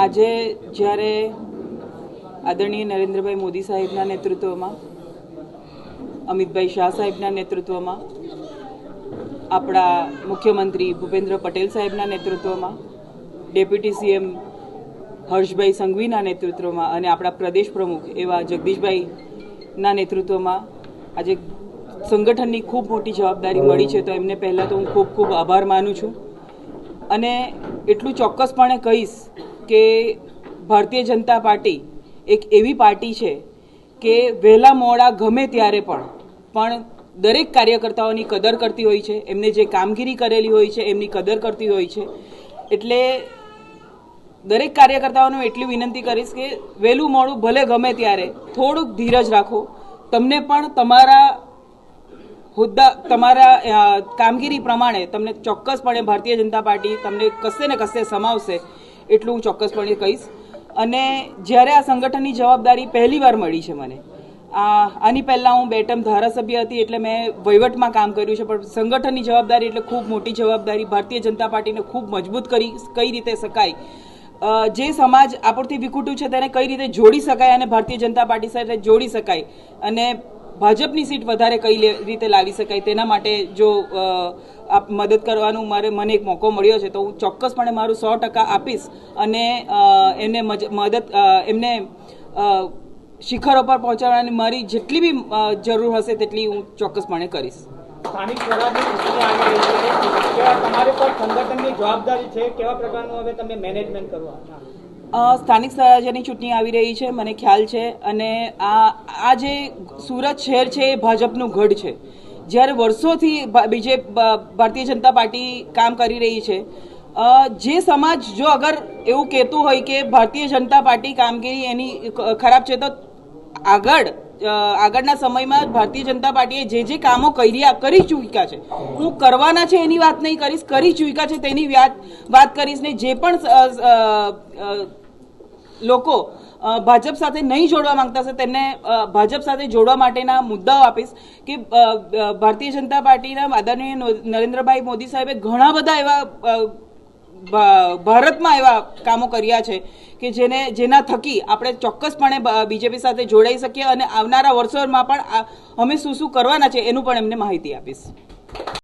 આજે જ્યારે આદરણીય નરેન્દ્રભાઈ મોદી સાહેબના નેતૃત્વમાં, અમિતભાઈ શાહ સાહેબના નેતૃત્વમાં, આપણા મુખ્યમંત્રી ભૂપેન્દ્ર પટેલ સાહેબના નેતૃત્વમાં, ડેપ્યુટી સીએમ હર્ષભાઈ સંઘવીના નેતૃત્વમાં અને આપણા પ્રદેશ પ્રમુખ એવા જગદીશભાઈના નેતૃત્વમાં આજે સંગઠનની ખૂબ મોટી જવાબદારી મળી છે. તો એમને પહેલાં તો હું ખૂબ ખૂબ આભાર માનું છું અને એટલું ચોક્કસપણે કહીશ કે ભારતીય જનતા પાર્ટી એક એવી પાર્ટી છે કે વહેલા મોડા ગમે ત્યારે પણ દરેક કાર્યકર્તાઓની કદર કરતી હોય છે, એમને જે કામગીરી કરેલી હોય છે એમની કદર કરતી હોય છે. એટલે દરેક કાર્યકર્તાઓને એટલી વિનંતી કરીશ કે વહેલું મોડું ભલે ગમે ત્યારે થોડુંક ધીરજ રાખો. તમને પણ તમારા હોદ્દા, તમારા કામગીરી પ્રમાણે તમને ચોક્કસપણે ભારતીય જનતા પાર્ટી તમને કશે ને કશે સમાવશે, એટલું હું ચોક્કસપણે કહીશ. અને જ્યારે આ સંગઠનની જવાબદારી પહેલીવાર મળી છે મને, આની પહેલાં હું 2 ટર્મ ધારાસભ્ય હતી એટલે મેં વહીવટમાં કામ કર્યું છે, પણ સંગઠનની જવાબદારી એટલે ખૂબ મોટી જવાબદારી. ભારતીય જનતા પાર્ટીને ખૂબ મજબૂત કઈ રીતે શકાય, જે સમાજ આપણથી વિખૂટું છે તેને કઈ રીતે જોડી શકાય અને ભારતીય જનતા પાર્ટી સાથે જોડી શકાય અને ભાજપની સીટ વધારે કઈ રીતે લાવી શકાય, તેના માટે જો આપ મદદ કરવાનું મને એક મોકો મળ્યો છે તો હું ચોક્કસપણે મારું 100% આપીશ અને એમને શિખરો પર પહોંચાડવાની મારી જેટલી બી જરૂર હશે તેટલી હું ચોક્કસપણે કરીશ. સ્થાનિક સ્વરાજની ચૂંટણી આવી રહી છે, તમારી પર સંગઠનની જવાબદારી છે, કેવા પ્રકારનું હવે તમે મેનેજમેન્ટ કરવા? સ્થાનિક સ્વરાજ્યની ચૂંટણી આવી રહી છે, મને ખ્યાલ છે. અને આ જે સુરત શહેર છે એ ભાજપનું ગઢ છે. જ્યારે વર્ષોથી ભારતીય જનતા પાર્ટી કામ કરી રહી છે, જે સમાજ જો અગર એવું કહેતું હોય કે ભારતીય જનતા પાર્ટી કામગીરી એની ખરાબ છે, તો આગળના સમયમાં ભારતીય જનતા પાર્ટીએ જે કામો કરી ચૂક્યા છે, હું કરવાના છે એની વાત નહીં કરીશ, કરી ચૂક્યા છે તેની વાત કરીશ. ને જે પણ લોકો ભાજપ સાથે નહીં જોડવા માંગતા છે તેમને ભાજપ સાથે જોડવા માટેના મુદ્દાઓ આપીશ કે ભારતીય જનતા પાર્ટીના આદરણીય નરેન્દ્રભાઈ મોદી સાહેબે ઘણા બધા એવા ભારતમાં એવા કામો કર્યા છે કે જેના થકી આપણે ચોક્કસપણે બીજેપી સાથે જોડાઈ શકીએ અને આવનારા વર્ષોમાં પણ અમે શું કરવાના છે એનું પણ એમને માહિતી આપીશ.